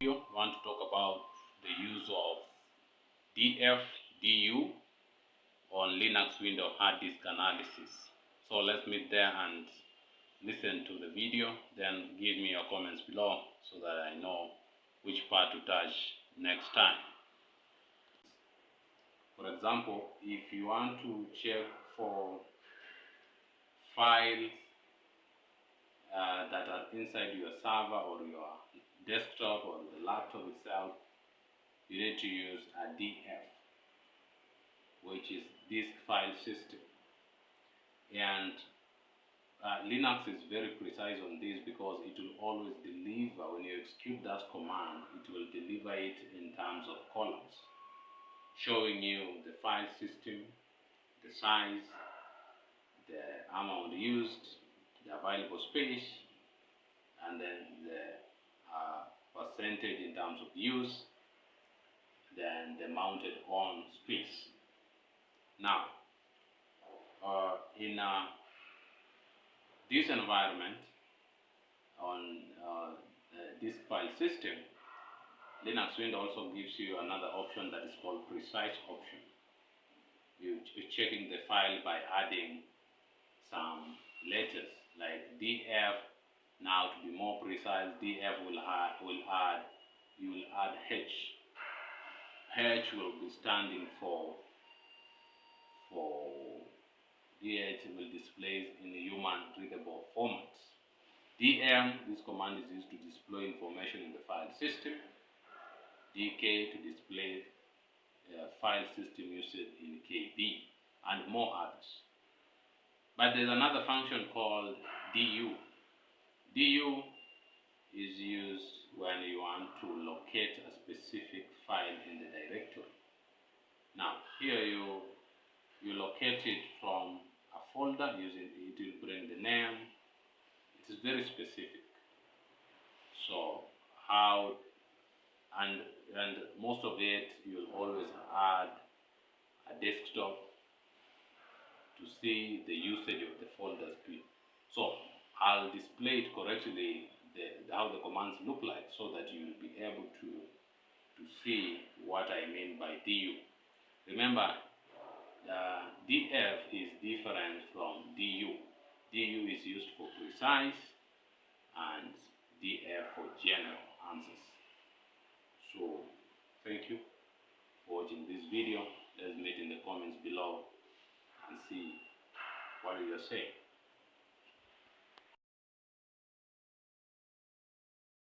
video, I want to talk about the use of df&du on Linux window hard disk analysis. So let's meet there and listen to the video, then give me your comments below so that I know which part to touch next time. For example, if you want to check for files that are inside your server or your desktop or the laptop itself, you need to use a df, which is disk file system. And Linux is very precise on this because it will always deliver, when you execute that command, it will deliver it in terms of columns, showing you the file system, the size, the amount used, the available space, and then the percentage in terms of use, then the mounted on space. Now, in this environment on this file system, Linux Wind also gives you another option that is called precise option. You're checking the file by adding some letters like df. Now, to be more precise, df will add h. H will be standing for DH will display in a human readable format. dm, this command is used to display information in the file system. dk to display file system usage in KB, and more others. But there's another function called du. du is used when you want to locate a specific file in the directory. Now, here you locate it from a folder using it will bring the name. It is very specific. So how and most of it you'll always add a desktop to see the usage of the folder speed. So I'll display it correctly how the commands look like so that you will be able to see what I mean by du. Remember, df is different from du. du is used for precise and df for general answers. So thank you for watching this video. Let's meet in the comments below and see what you say.